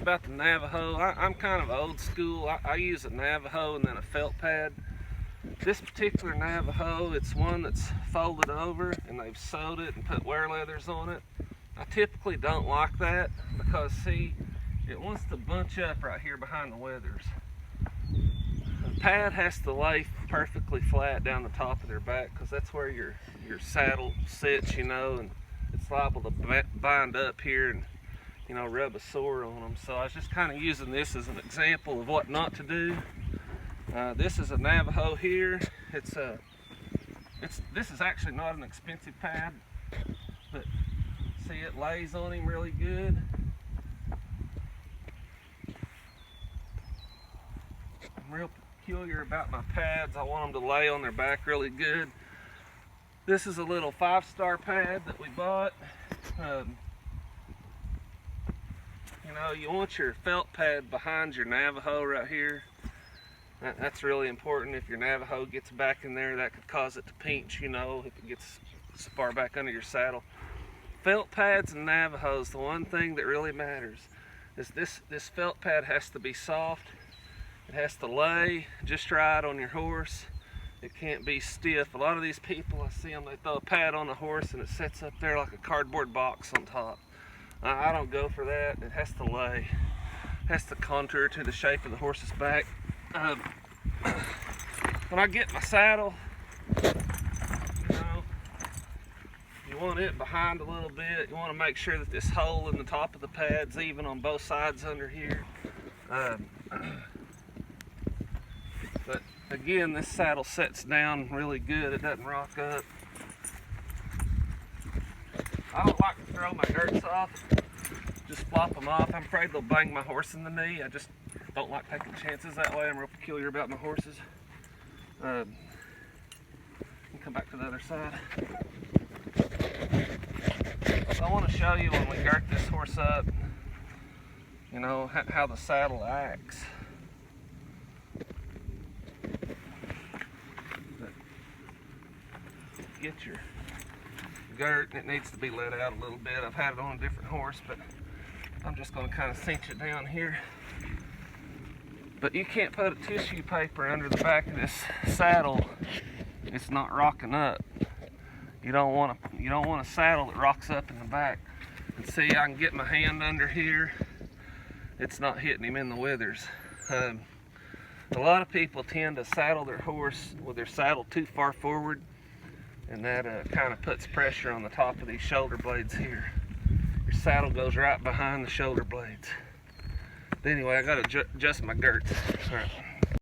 about the Navajo. I'm kind of old school. I use a Navajo and then a felt pad. This particular Navajo, it's one that's folded over and they've sewed it and put wear leathers on it. I typically don't like that because, see, it wants to bunch up right here behind the withers. The pad has to lay perfectly flat down the top of their back because that's where your saddle sits, you know, and it's liable to bind up here and, you know, rub a sore on them. So I was just kind of using this as an example of what not to do. This is a Navajo here. This is actually not an expensive pad, but see, it lays on him really good. I'm real peculiar about my pads. I want them to lay on their back really good. This is a little 5-star pad that we bought. You know, you want your felt pad behind your Navajo right here. That's really important. If your Navajo gets back in there, that could cause it to pinch, you know, if it gets so far back under your saddle. Felt pads and Navajos, the one thing that really matters is this felt pad has to be soft. It has to lay just right on your horse. It can't be stiff. A lot of these people, I see them, they throw a pad on the horse and it sits up there like a cardboard box on top. I don't go for that. It has to lay. It has to contour to the shape of the horse's back. When I get my saddle, you know, you want it behind a little bit. You want to make sure that this hole in the top of the pad's even on both sides under here. But again, this saddle sets down really good. It doesn't rock up. I don't like to throw my girths off, just flop them off. I'm afraid they'll bang my horse in the knee. I just don't like taking chances that way. I'm real peculiar about my horses. Come back to the other side. So I want to show you when we girth this horse up, you know, how the saddle acts. Get your girth, it needs to be let out a little bit. I've had it on a different horse, but I'm just going to kind of cinch it down here. But you can't put a tissue paper under the back of this saddle. It's not rocking up. You don't want a saddle that rocks up in the back. And see, I can get my hand under here. It's not hitting him in the withers. A lot of people tend to saddle their horse with their saddle too far forward, and that kind of puts pressure on the top of these shoulder blades here. Your saddle goes right behind the shoulder blades. But anyway, I got to adjust my girths. All right.